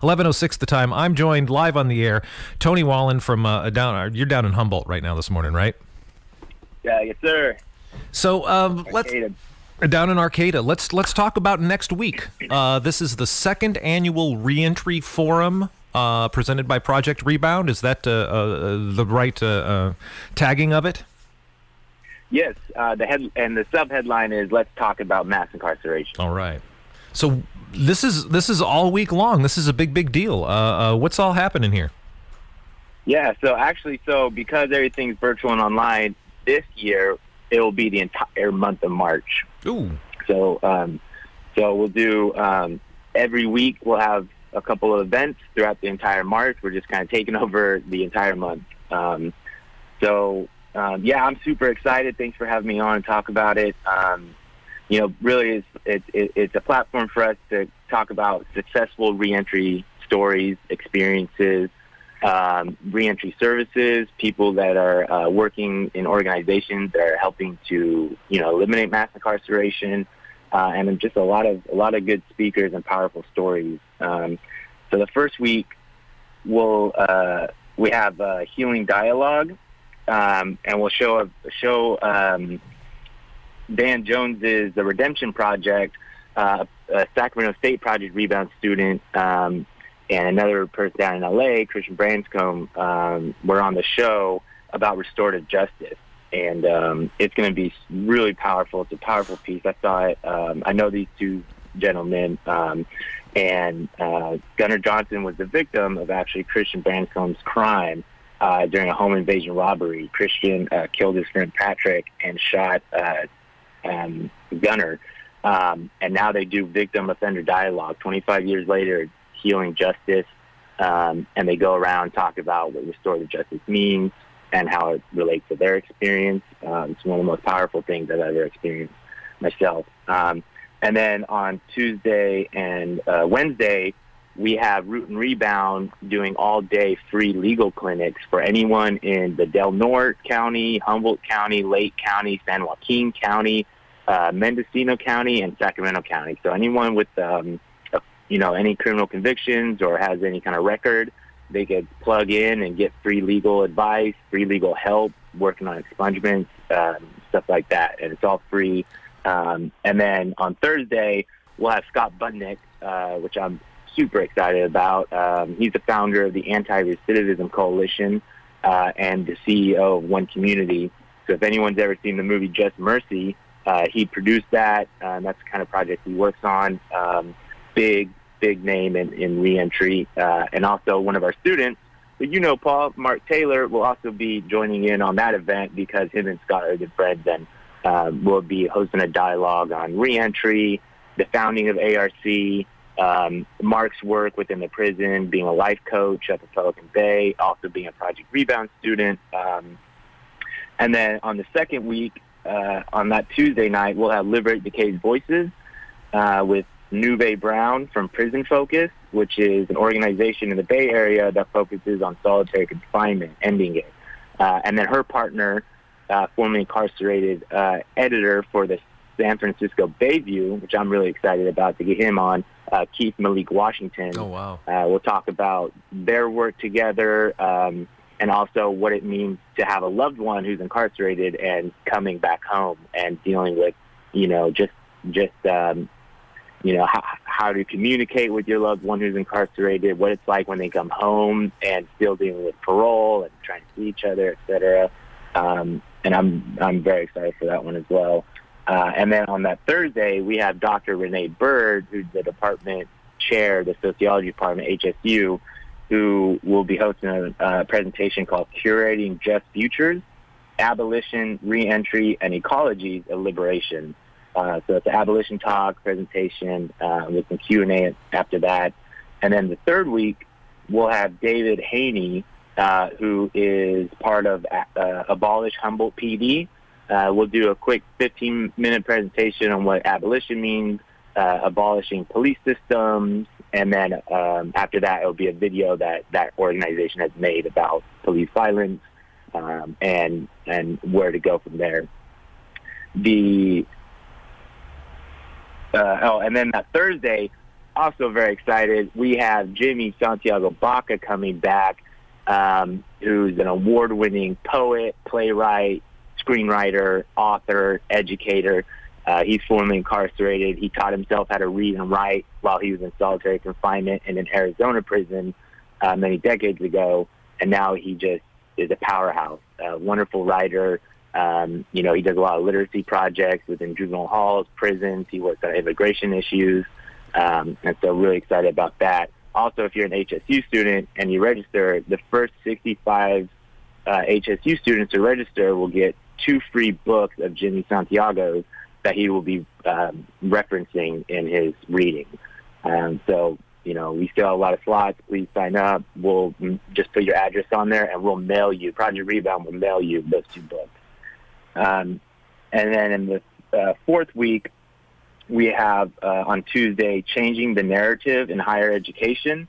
11:06 the time. I'm joined live on the air. Tony Wallin from you're down in Humboldt right now this morning, right? Yeah, yes, sir. So let's down in Arcata. Let's talk about next week. This is the second annual Reentry Forum presented by Project Rebound. Is that the right tagging of it? Yes. The sub-headline is "Let's talk about mass incarceration." All right. So this is all week long. This is a big deal. What's all happening here? Yeah. So because everything's virtual and online this year, it will be the entire month of March. Ooh. So we'll do every week. We'll have a couple of events throughout the entire March. We're just kind of taking over the entire month. I'm super excited. Thanks for having me on and talk about it. Really, it's a platform for us to talk about successful reentry stories, experiences, reentry services, people that are working in organizations that are helping to, eliminate mass incarceration, and just a lot of good speakers and powerful stories. So the first week, we have a healing dialogue, and we'll show Dan Jones's The Redemption Project, a Sacramento State Project Rebound student, and another person down in LA, Christian Branscombe, were on the show about restorative justice. And it's going to be really powerful. It's a powerful piece. I saw it. I know these two gentlemen, and Gunnar Johnson was the victim of actually Christian Branscombe's crime during a home invasion robbery. Christian killed his friend Patrick and shot Gunnar. And now they do victim-offender dialogue. 25 years later, healing justice, and they go around talk about what restorative justice means and how it relates to their experience. It's one of the most powerful things I've ever experienced myself. And then on Tuesday and Wednesday, we have Root and Rebound doing all-day free legal clinics for anyone in the Del Norte County, Humboldt County, Lake County, San Joaquin County, Mendocino County, and Sacramento County. So anyone with any criminal convictions or has any kind of record, they could plug in and get free legal advice, free legal help, working on expungements, stuff like that. And it's all free. And then on Thursday, we'll have Scott Budnick, which I'm super excited about. He's the founder of the Anti-Recidivism Coalition and the CEO of One Community. So if anyone's ever seen the movie Just Mercy, he produced that. That's the kind of project he works on. Big name in reentry, and also one of our students, who Paul, Mark Taylor, will also be joining in on that event because him and Scott are good friends, and we'll be hosting a dialogue on reentry, the founding of ARC, Mark's work within the prison, being a life coach up at Pelican Bay, also being a Project Rebound student. And then on the second week, on that Tuesday night, we'll have Liberate Decay's Voices with Nuve Brown from Prison Focus, which is an organization in the Bay Area that focuses on solitary confinement, ending it. And then her partner, formerly incarcerated editor for the San Francisco Bayview, which I'm really excited about to get him on, Keith Malik Washington. Oh, wow. We'll talk about their work together, and also what it means to have a loved one who's incarcerated and coming back home and dealing with, how to communicate with your loved one who's incarcerated, what it's like when they come home and still dealing with parole and trying to see each other, et cetera. And I'm very excited for that one as well. And then on that Thursday, we have Dr. Renee Bird, who's the department chair, the sociology department, HSU, who will be hosting a presentation called Curating Just Futures, Abolition, Reentry, and Ecologies of Liberation. So it's an abolition talk presentation with some Q&A after that. And then the third week, we'll have David Haney, who is part of Abolish Humboldt PD. We'll do a quick 15-minute presentation on what abolition means, abolishing police systems, and then after that, it'll be a video that organization has made about police violence and where to go from there. And then that Thursday, also very excited. We have Jimmy Santiago Baca coming back, who's an award-winning poet, playwright, screenwriter, author, educator. He's formerly incarcerated. He taught himself how to read and write while he was in solitary confinement in an Arizona prison many decades ago, and now he just is a powerhouse, a wonderful writer. He does a lot of literacy projects within juvenile halls, prisons. He works on immigration issues, and so really excited about that. Also, if you're an HSU student and you register, the first 65 HSU students to register will get 2 free books of Jimmy Santiago's that he will be referencing in his reading. We still have a lot of slots. Please sign up. We'll just put your address on there, and we'll mail you. Project Rebound will mail you those 2 books. And then in the 4th week, we have on Tuesday, Changing the Narrative in Higher Education.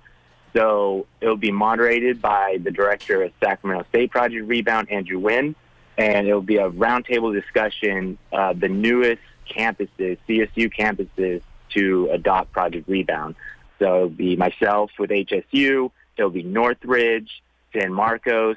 So it'll be moderated by the director of Sacramento State Project Rebound, Andrew Nguyen, and it'll be a roundtable discussion of the newest campuses, CSU campuses, to adopt Project Rebound. So it'll be myself with HSU, it'll be Northridge, San Marcos,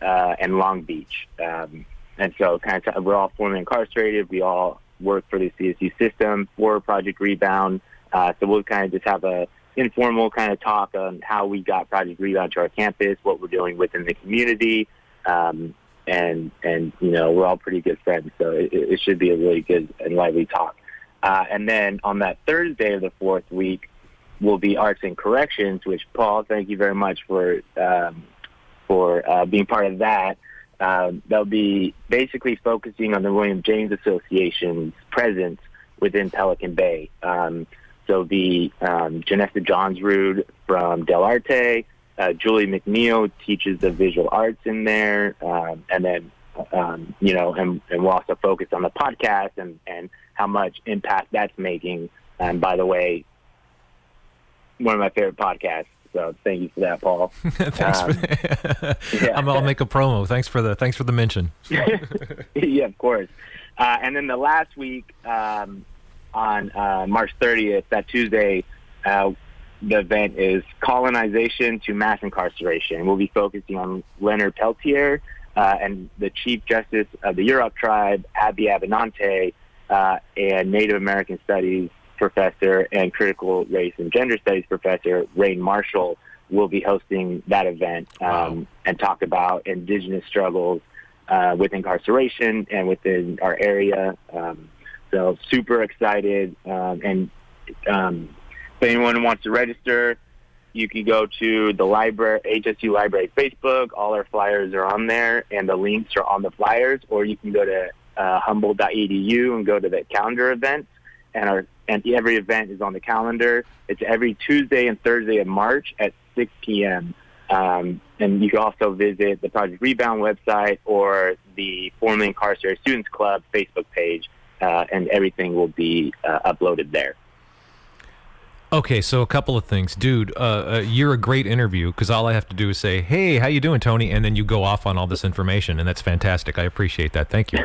and Long Beach. And so we're all formerly incarcerated. We all work for the CSU system for Project Rebound. So we'll kind of just have a informal kind of talk on how we got Project Rebound to our campus, what we're doing within the community. And we're all pretty good friends. So it should be a really good and lively talk. And then on that Thursday of the 4th week will be Arts and Corrections, which, Paul, thank you very much for being part of that. They'll be basically focusing on the William James Association's presence within Pelican Bay. So the Janessa Johnsrud from Del Arte, Julie McNeil teaches the visual arts in there, and then and we'll also focus on the podcast and how much impact that's making. And by the way, one of my favorite podcasts. So thank you for that, Paul. Thanks for that. Yeah. I'll make a promo. Thanks for the mention. Yeah, of course. And then the last week on March 30th, that Tuesday, the event is Colonization to Mass Incarceration. We'll be focusing on Leonard Peltier and the Chief Justice of the Yurok tribe, Abby Abenante, and Native American Studies professor and critical race and gender studies professor Rain Marshall will be hosting that event and talk about indigenous struggles with incarceration and within our area. So super excited. And if anyone wants to register, you can go to the library, HSU Library Facebook. All our flyers are on there, and the links are on the flyers. Or you can go to humboldt.edu and go to the calendar events. And every event is on the calendar. It's every Tuesday and Thursday of March at 6 p.m. And you can also visit the Project Rebound website or the formerly incarcerated Students Club Facebook page, and everything will be uploaded there. Okay, so a couple of things. Dude, you're a great interview because all I have to do is say, hey, how you doing, Tony? And then you go off on all this information, and that's fantastic. I appreciate that. Thank you.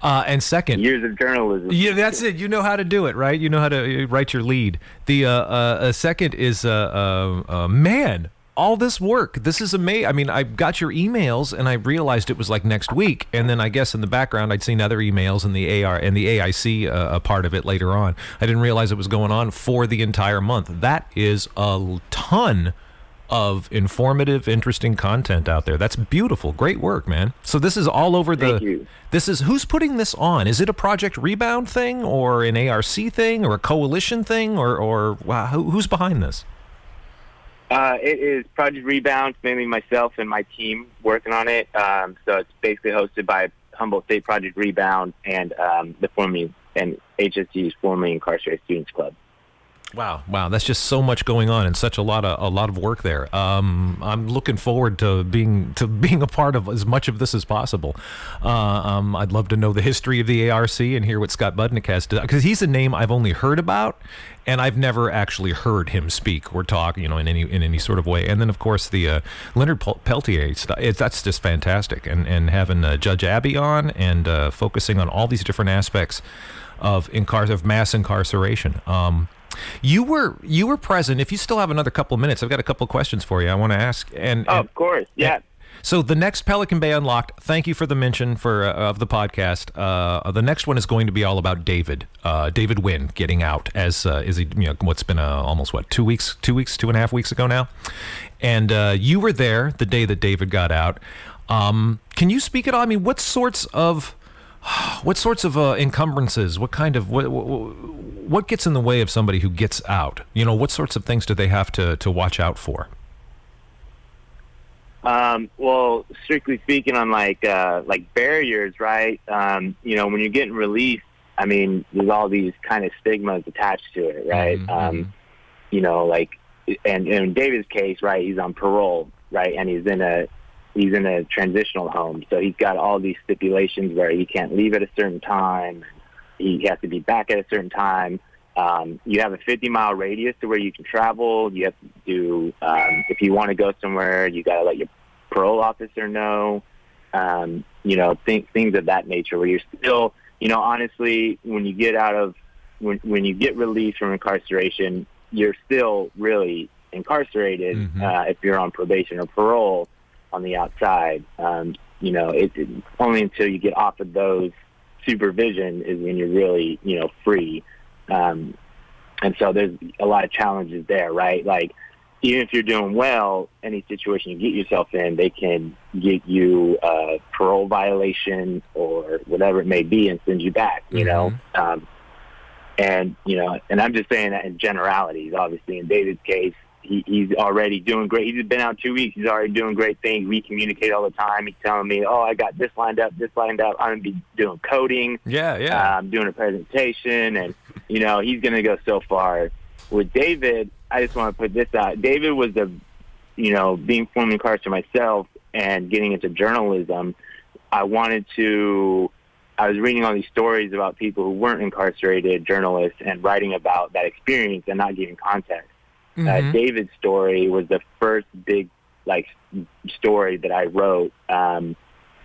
And second... Years of journalism. Yeah, that's it. You know how to do it, right? You know how to write your lead. The second is, man... all this work. This is amazing. I mean, I got your emails and I realized it was like next week. And then I guess in the background, I'd seen other emails in the AR and the AIC part of it later on. I didn't realize it was going on for the entire month. That is a ton of informative, interesting content out there. That's beautiful. Great work, man. So this is all over Thank you. This is, who's putting this on? Is it a Project Rebound thing or an ARC thing or a coalition thing or wow, who's behind this? It is Project Rebound, mainly myself and my team working on it. So it's basically hosted by Humboldt State Project Rebound and the formerly and HSU's formerly incarcerated Students Club. Wow, that's just so much going on and such a lot of work there. I'm looking forward to being a part of as much of this as possible. I'd love to know the history of the ARC and hear what Scott Budnick has to, because he's a name I've only heard about, and I've never actually heard him speak or talk, in any sort of way. And then of course the Leonard Peltier stuff. That's just fantastic, and having Judge Abby on and focusing on all these different aspects of mass incarceration. You were present. If you still have another couple of minutes, I've got a couple of questions for you I want to ask. Of course, yeah. So the next Pelican Bay Unlocked, thank you for the mention of the podcast. The next one is going to be all about David Wynn getting out as is he, what's been almost 2.5 weeks ago now. And you were there the day that David got out. Can you speak at all? I mean, what sorts of encumbrances, what gets in the way of somebody who gets out? What sorts of things do they have to watch out for? Well, strictly speaking, on like barriers, right? When you're getting released, I mean, there's all these kind of stigmas attached to it, right? And in David's case, right, he's on parole, right, and he's in a transitional home, so he's got all these stipulations where he can't leave at a certain time, he has to be back at a certain time. You have a 50-mile radius to where you can travel. You have to do, if you want to go somewhere, you got to let your parole officer know, things of that nature, where you're still, honestly, when you get when you get released from incarceration, you're still really incarcerated, if you're on probation or parole on the outside. It only until you get off of those supervision is when you're really, free. And so there's a lot of challenges there, right? Like, even if you're doing well, any situation you get yourself in, they can get you a parole violation or whatever it may be and send you back, and I'm just saying that in generalities. Obviously, in David's case, he's already doing great. He's been out 2 weeks. He's already doing great things. We communicate all the time. He's telling me, "Oh, I got this lined up. I'm going to be doing coding. I'm doing a presentation," and he's going to go so far. With David, I just want to put this out. David was being formerly incarcerated myself and getting into journalism. I was reading all these stories about people who weren't incarcerated, journalists, and writing about that experience and not giving context. David's story was the first big story that I wrote, and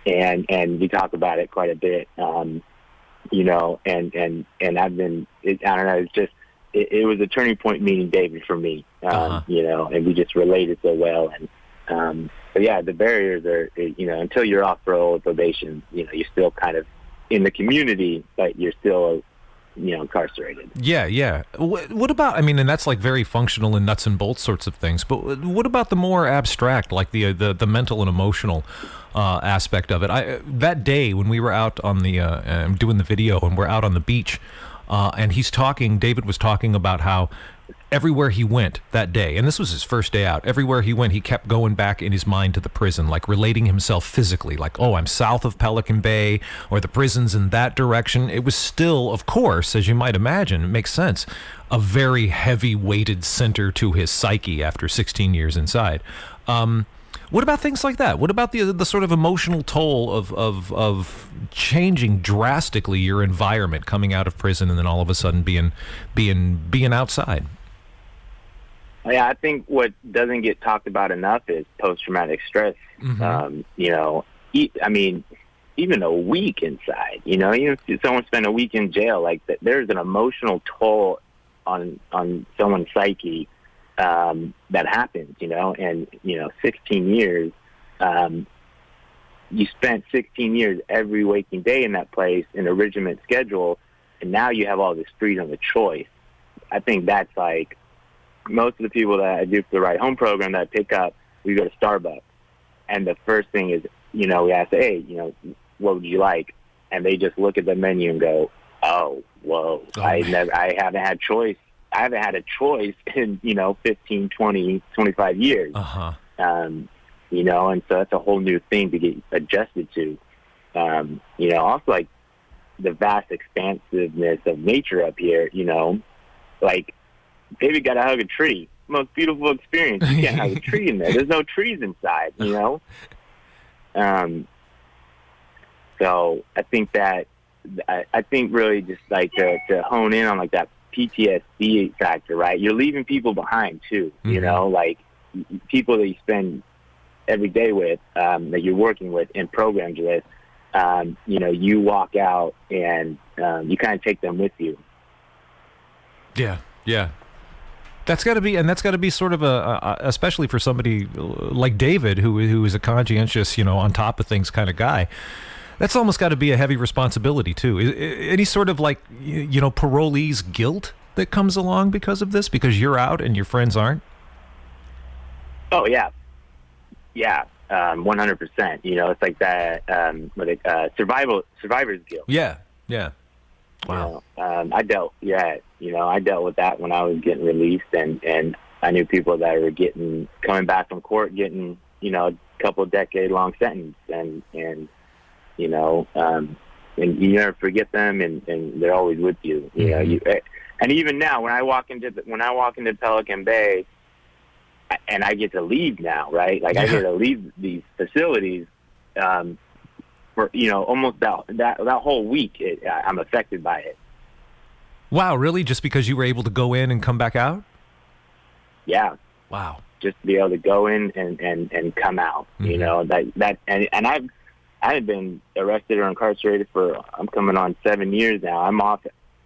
we talk about it quite a bit. And I've been, I don't know, it's just it was a turning point meeting David for me, and we just related so well. And but yeah, the barriers are, until you're off parole or probation, you're still kind of in the community, but you're still incarcerated. Yeah. What about, and that's like very functional and nuts and bolts sorts of things, but what about the more abstract, like the mental and emotional aspect of it? That day when we were out on the doing the video and we're out on the beach, and David was talking about how everywhere he went that day, and this was his first day out, everywhere he went, he kept going back in his mind to the prison, like relating himself physically, like, oh, I'm south of Pelican Bay, or the prison's in that direction. It was still, of course, as you might imagine, it makes sense, a very heavy-weighted center to his psyche after 16 years inside. What about things like that? What about the sort of emotional toll of changing drastically your environment coming out of prison and then all of a sudden being outside? Yeah, I think what doesn't get talked about enough is post-traumatic stress. Even a week inside, even if someone spent a week in jail, there's an emotional toll on someone's psyche that happens, and 16 years, you spent 16 years every waking day in that place in a regiment schedule, and now you have all this freedom of choice. I think that's like most of the people that I do for the Right Home program that I pick up, we go to Starbucks, and the first thing is, we ask, hey, what would you like? And they just look at the menu and go, oh, whoa, I haven't had choice. I haven't had a choice in, 15, 20, 25 years. And so that's a whole new thing to get adjusted to. Also like the vast expansiveness of nature up here, David got to hug a tree. Most beautiful experience. You can't hug a tree in there. There's no trees inside, So I think that, really just like to hone in on like that PTSD factor, right? You're leaving people behind too, like people that you spend every day with, that you're working with and programs with, you walk out and you kind of take them with you. Yeah. Yeah. That's got to be sort of especially for somebody like David, who is a conscientious, on top of things kind of guy. That's almost got to be a heavy responsibility too. Any sort of like, parolee's guilt that comes along because of this, because you're out and your friends aren't? Oh yeah. Yeah. 100%. It's like that, survivor's guilt. Yeah. Yeah. Wow. I dealt with that when I was getting released, and I knew people that were coming back from court, getting, a couple of decade-long sentence, and you never forget them, and they're always with you. And even now, when I walk into Pelican Bay, and I get to leave now, right? Like I get to leave these facilities. For almost that whole week, I'm affected by it. Wow, really? Just because you were able to go in and come back out? Yeah. Wow. Just to be able to go in and come out. And I've been arrested or incarcerated I'm coming on 7 years now. I'm off.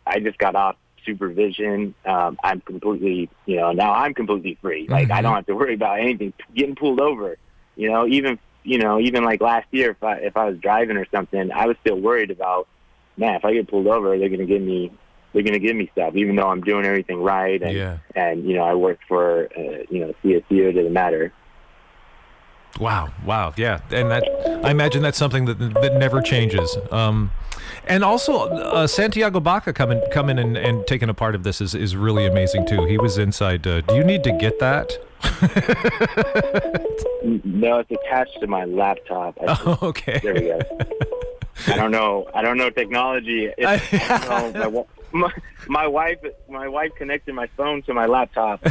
I just got off supervision. I'm completely now I'm completely free. Like I don't have to worry about anything getting pulled over. Even like last year, if I was driving or something, I was still worried about, man, if I get pulled over, they're going to give me stuff, even though I'm doing everything right. And I work for, CSU to the matter. Wow. Yeah. And I imagine that's something that never changes. And also, Santiago Baca coming and taking a part of this is really amazing too. He was inside. Do you need to get that? No, it's attached to my laptop. Okay. There we go. I don't know technology. I don't know. My wife connected my phone to my laptop.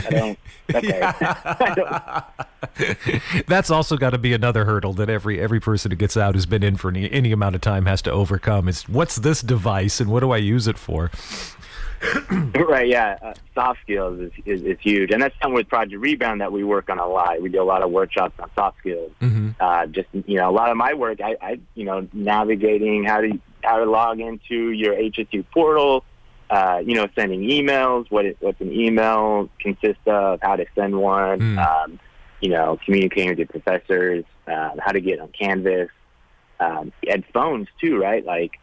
That's also got to be another hurdle that every person who gets out who's been in for any amount of time has to overcome. Is what's this device and what do I use it for? Right, yeah. Soft skills is huge. And that's something with Project Rebound that we work on a lot. We do a lot of workshops on soft skills. A lot of my work, I navigating how to log into your HSU portal, sending emails, what's an email consists of, how to send one, communicating with your professors, how to get on Canvas, and phones too, right? Like,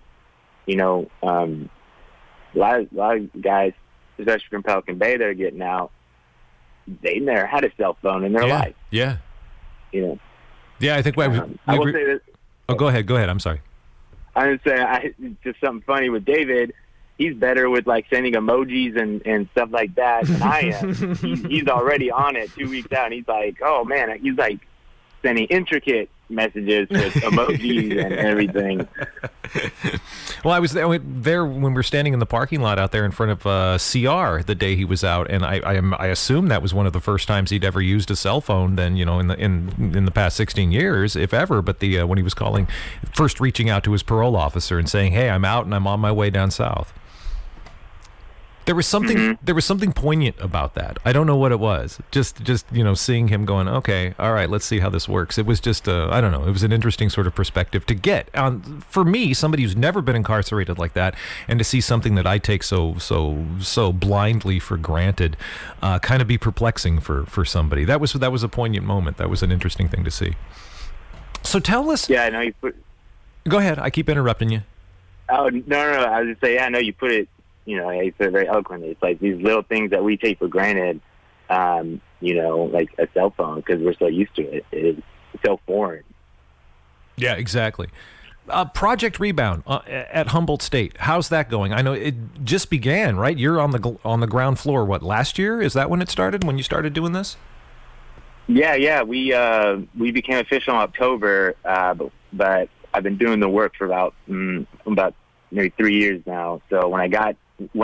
a lot of guys, especially from Pelican Bay, that are getting out, they never had a cell phone in their life. Yeah. Yeah, I think I will say this. Oh, go ahead. I'm sorry. I was saying, just something funny with David. He's better with like sending emojis and stuff like that than I am. He's already on it 2 weeks out, and he's like, oh man, he's like sending intricate messages with emojis and everything. Well, I was there when we were standing in the parking lot out there in front of CR the day he was out, and I assume that was one of the first times he'd ever used a cell phone. Then in the past 16 years, if ever. But when he was first reaching out to his parole officer and saying, "Hey, I'm out and I'm on my way down south." There was something poignant about that. I don't know what it was. Just seeing him going, okay, all right, let's see how this works. It was just I don't know. It was an interesting sort of perspective to get. For me, somebody who's never been incarcerated like that, and to see something that I take so blindly for granted, kind of be perplexing for somebody. That was a poignant moment. That was an interesting thing to see. So tell us. Yeah, I know you put. Go ahead. I keep interrupting you. Oh no! I was just saying. Yeah, I know you put it. You put it very eloquently. It's like these little things that we take for granted, like a cell phone, because we're so used to it. It's so foreign. Yeah, exactly. Project Rebound at Humboldt State. How's that going? I know it just began, right? You're on the ground floor. What, last year? Is that when it started? When you started doing this? Yeah. We became official in October, but I've been doing the work for about maybe 3 years now. So when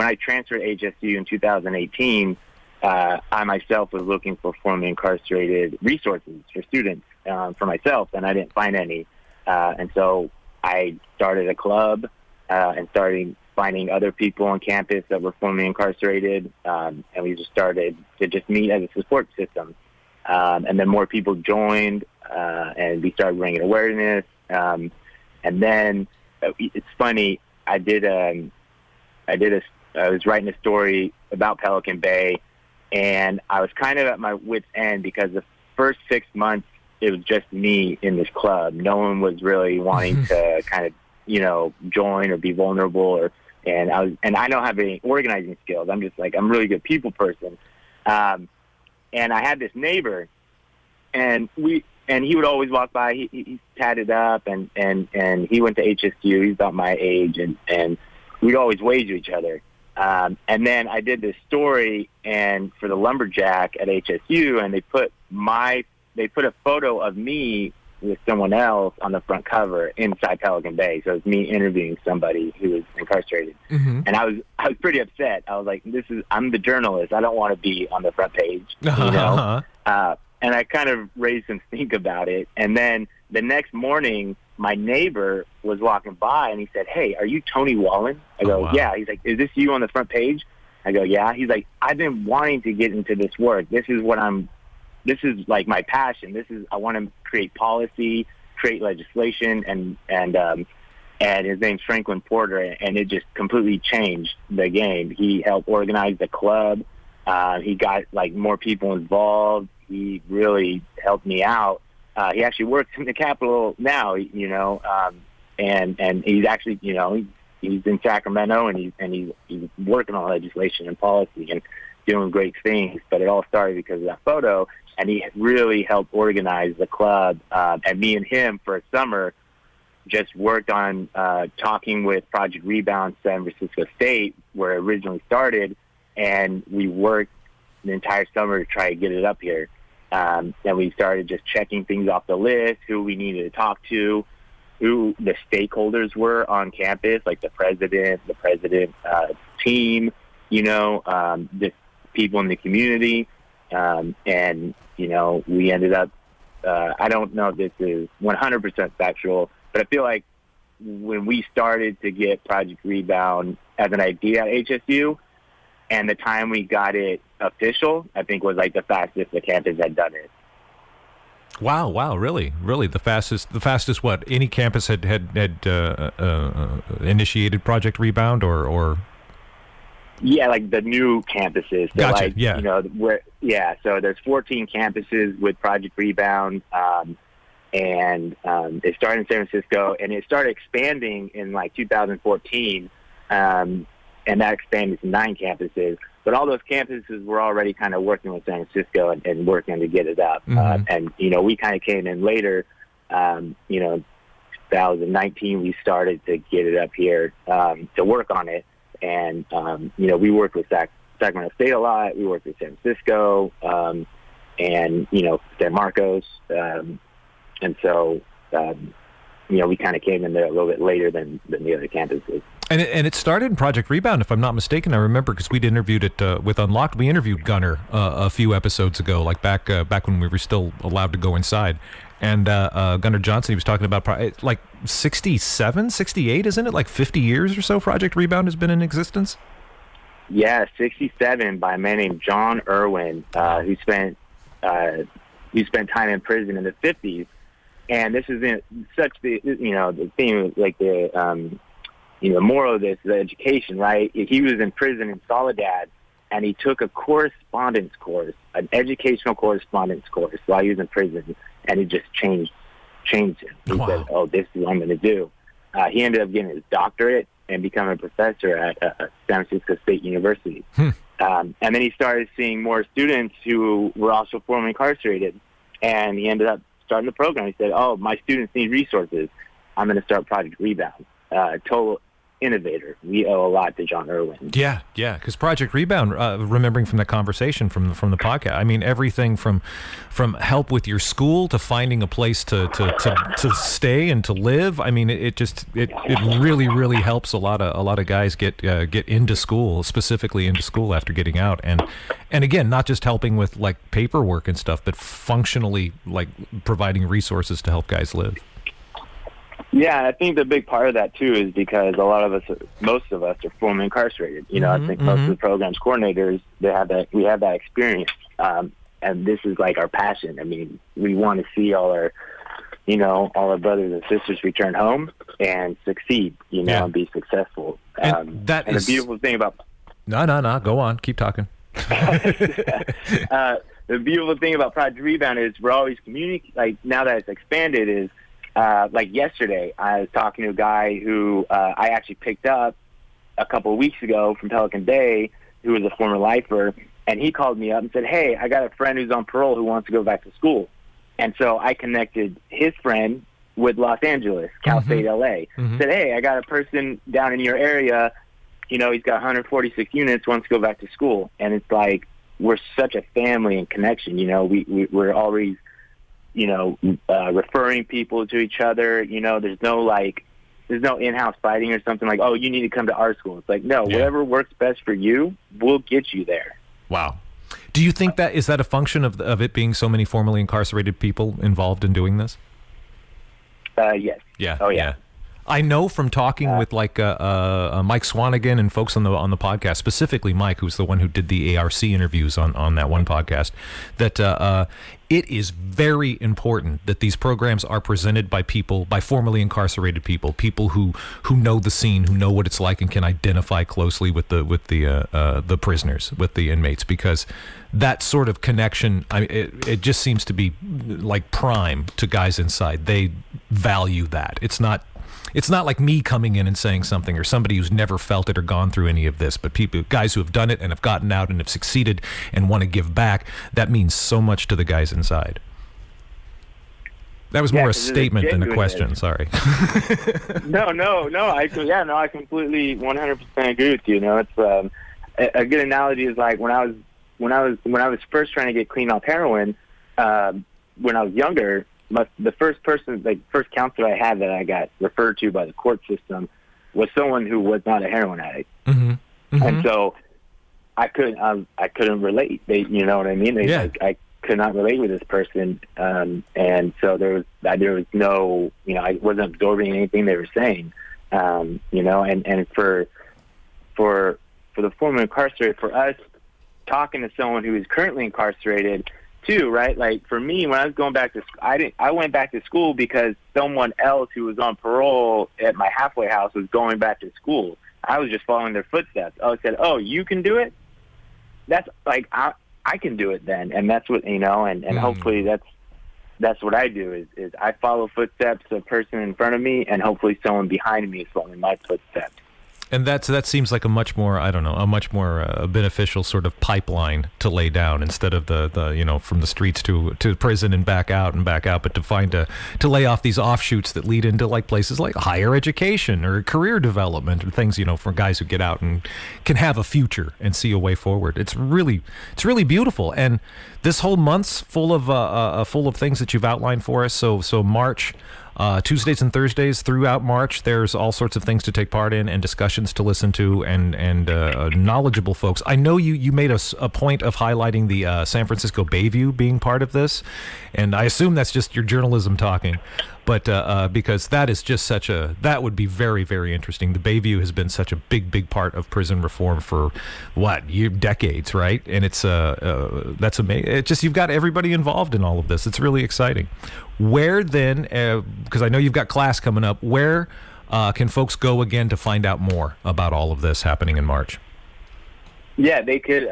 I transferred to HSU in 2018, I myself was looking for formerly incarcerated resources for students for myself, and I didn't find any. And so I started a club and started finding other people on campus that were formerly incarcerated, and we just started to just meet as a support system. And then more people joined, and we started bringing awareness. And then it's funny, I did a I was writing a story about Pelican Bay, and I was kind of at my wit's end because the first 6 months it was just me in this club. No one was really wanting to kind of, join or be vulnerable, and I don't have any organizing skills. I'm just like, I'm a really good people person. And I had this neighbor, and he would always walk by. He's tatted up, and he went to HSU. He's about my age, and we'd always wave to each other. And then I did this story and for the lumberjack at HSU, and they put a photo of me with someone else on the front cover inside Pelican Bay. So it's me interviewing somebody who was incarcerated. Mm-hmm. And I was pretty upset. I was like, I'm the journalist. I don't want to be on the front page, and I kind of raised some stink about it. And then the next morning, my neighbor was walking by, and he said, "Hey, are you Tony Wallin?" I go, wow. "Yeah." He's like, "Is this you on the front page?" I go, "Yeah." He's like, "I've been wanting to get into this work. This is like my passion. I want to create policy, create legislation." And his name's Franklin Porter, and it just completely changed the game. He helped organize the club. He got like more people involved. He really helped me out. He actually works in the Capitol now, and he's actually, he's in Sacramento, and he's working on legislation and policy and doing great things. But it all started because of that photo, and he really helped organize the club. And me and him for a summer just worked on talking with Project Rebound, San Francisco State, where it originally started, and we worked the entire summer to try to get it up here. And we started just checking things off the list, who we needed to talk to, who the stakeholders were on campus, like the president team, the people in the community. And, we ended up, I don't know if this is 100% factual, but I feel like when we started to get Project Rebound as an idea at HSU, and the time we got it official, I think was like the fastest the campus had done it. Wow, really, the fastest what any campus had initiated Project Rebound or. Yeah, like the new campuses. So gotcha. Like, yeah. So there's 14 campuses with Project Rebound, and it started in San Francisco, and it started expanding in like 2014. And that expanded to 9 campuses. But all those campuses were already kind of working with San Francisco and working to get it up. Mm-hmm. And we kind of came in later. 2019, we started to get it up here to work on it. And, we worked with Sacramento State a lot. We worked with San Francisco and, San Marcos. And so, we kind of came in there a little bit later than the other campuses. And it started in Project Rebound, if I'm not mistaken. I remember because we'd interviewed it with Unlocked. We interviewed Gunner a few episodes ago, like back when we were still allowed to go inside. And Gunner Johnson, he was talking about like 67, 68, isn't it? Like 50 years or so Project Rebound has been in existence? Yeah, 67 by a man named John Irwin, who spent time in prison in the 50s. And this is such the theme, like the moral of this is education, right? He was in prison in Soledad, and he took a correspondence course, an educational correspondence course while he was in prison, and it just changed him. He said, "Oh, this is what I'm going to do." He ended up getting his doctorate and becoming a professor at San Francisco State University. And then he started seeing more students who were also formerly incarcerated, and he ended up starting the program. He said, "Oh, my students need resources. I'm going to start Project Rebound." Total innovator. We owe a lot to John Irwin. Yeah, because Project Rebound, remembering from the conversation from the podcast, I mean, everything from help with your school to finding a place to stay and to live. I mean, it really, really helps a lot of guys get into school, specifically into school after getting out, and again, not just helping with like paperwork and stuff, but functionally like providing resources to help guys live. Yeah, I think the big part of that too is because most of us are formerly incarcerated. I think most of the program's coordinators, we have that experience, and this is like our passion. I mean, we want to see all our brothers and sisters return home and succeed, and be successful. And that is the beautiful thing about No. Go on. Keep talking. The beautiful thing about Project Rebound is we're always communicating. Like, now that it's expanded, is like yesterday, I was talking to a guy who I actually picked up a couple of weeks ago from Pelican Bay, who was a former lifer, and he called me up and said, "Hey, I got a friend who's on parole who wants to go back to school." And so I connected his friend with Los Angeles, Cal State LA. Said, "Hey, I got a person down in your area. You know, he's got 146 units, wants to go back to school." And it's like, we're such a family and connection. You know, we're always, you know, referring people to each other. You know, there's no in-house fighting or something like, "Oh, you need to come to our school." It's like, no, whatever works best for you, we'll get you there. Wow. Do you think is that a function of it being so many formerly incarcerated people involved in doing this? Yes. Yeah. Oh, yeah. I know from talking with like Mike Swanigan and folks on the podcast, specifically Mike, who's the one who did the ARC interviews on that one podcast, that it is very important that these programs are presented by formerly incarcerated people who know the scene, who know what it's like, and can identify closely with the prisoners, with the inmates, because that sort of connection, it just seems to be like prime to guys inside. They value that. It's not like me coming in and saying something, or somebody who's never felt it or gone through any of this, but guys who have done it and have gotten out and have succeeded and want to give back. That means so much to the guys inside. That was more a statement than a question. Sorry. No. I completely 100% agree with you. You know, it's a good analogy is like when I was first trying to get clean off heroin, when I was younger. The first counselor I had that I got referred to by the court system was someone who was not a heroin addict, and so I couldn't relate. You know what I mean? I could not relate with this person, and so there was no, you know, I wasn't absorbing anything they were saying, you know, and for the former incarcerated, for us talking to someone who is currently incarcerated. Too, right? Like for me, when I was going back to school, I went back to school because someone else who was on parole at my halfway house was going back to school. I was just following their footsteps. I said, "Oh, you can do it?" That's like I can do it then, and that's what, you know, and hopefully that's what I do is I follow footsteps of a person in front of me, and hopefully someone behind me is following my footsteps. And that seems like a much more beneficial sort of pipeline to lay down, instead of the you know, from the streets to prison and back out, but to lay off these offshoots that lead into like places like higher education or career development or things, you know, for guys who get out and can have a future and see a way forward. It's really beautiful, and this whole month's full of things that you've outlined for us. So March. Tuesdays and Thursdays throughout March, there's all sorts of things to take part in and discussions to listen to, and knowledgeable folks. I know you made a point of highlighting the San Francisco Bayview being part of this, and I assume that's just your journalism talking, but because that is just that would be very, very interesting. The Bayview has been such a big part of prison reform for decades, right? And it's that's amazing. It's just, you've got everybody involved in all of this. It's really exciting. Where then, because I know you've got class coming up, where can folks go again to find out more about all of this happening in March? Yeah, they could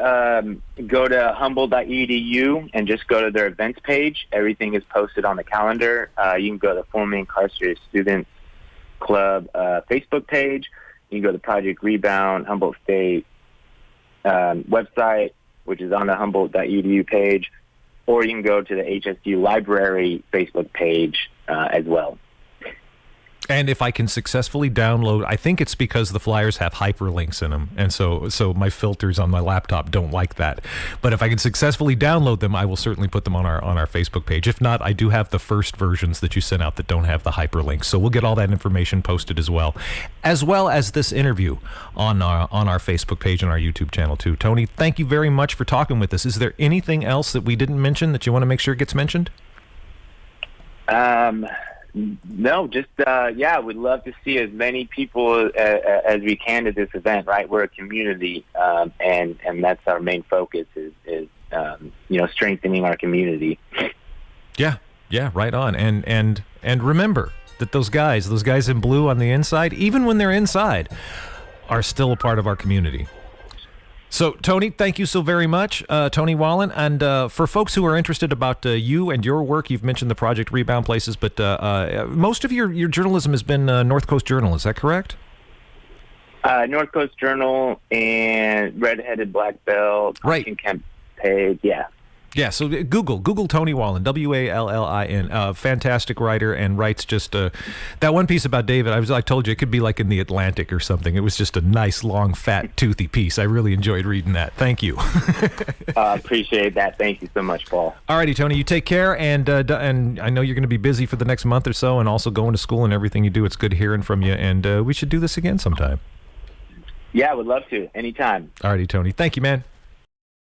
go to humboldt.edu and just go to their events page. Everything is posted on the calendar. You can go to the Formerly Incarcerated Students Club Facebook page. You can go to Project Rebound Humboldt State website, which is on the humboldt.edu page. Or you can go to the HSU Library Facebook page as well. And if I can successfully download, I think it's because the flyers have hyperlinks in them, and so my filters on my laptop don't like that. But if I can successfully download them, I will certainly put them on our Facebook page. If not, I do have the first versions that you sent out that don't have the hyperlinks. So we'll get all that information posted as well as this interview on our Facebook page and our YouTube channel too. Tony, thank you very much for talking with us. Is there anything else that we didn't mention that you want to make sure gets mentioned? No, just we'd love to see as many people as we can at this event. Right, we're a community, and that's our main focus is strengthening our community. Yeah, right on. And remember that those guys in blue on the inside, even when they're inside, are still a part of our community. So, Tony, thank you so very much, Tony Wallin. And for folks who are interested about you and your work, you've mentioned the Project Rebound places, but most of your journalism has been North Coast Journal. Is that correct? North Coast Journal and Redheaded Black Belt. Right. Kemp page. Yeah. Yeah, so Google Tony Wallin, Wallin, fantastic writer, and writes just that one piece about David. I told you it could be like in the Atlantic or something. It was just a nice, long, fat, toothy piece. I really enjoyed reading that. Thank you. Appreciate that. Thank you so much, Paul. All righty, Tony, you take care, and I know you're going to be busy for the next month or so, and also going to school and everything you do. It's good hearing from you, and we should do this again sometime. Yeah, I would love to. Anytime. All righty, Tony. Thank you, man.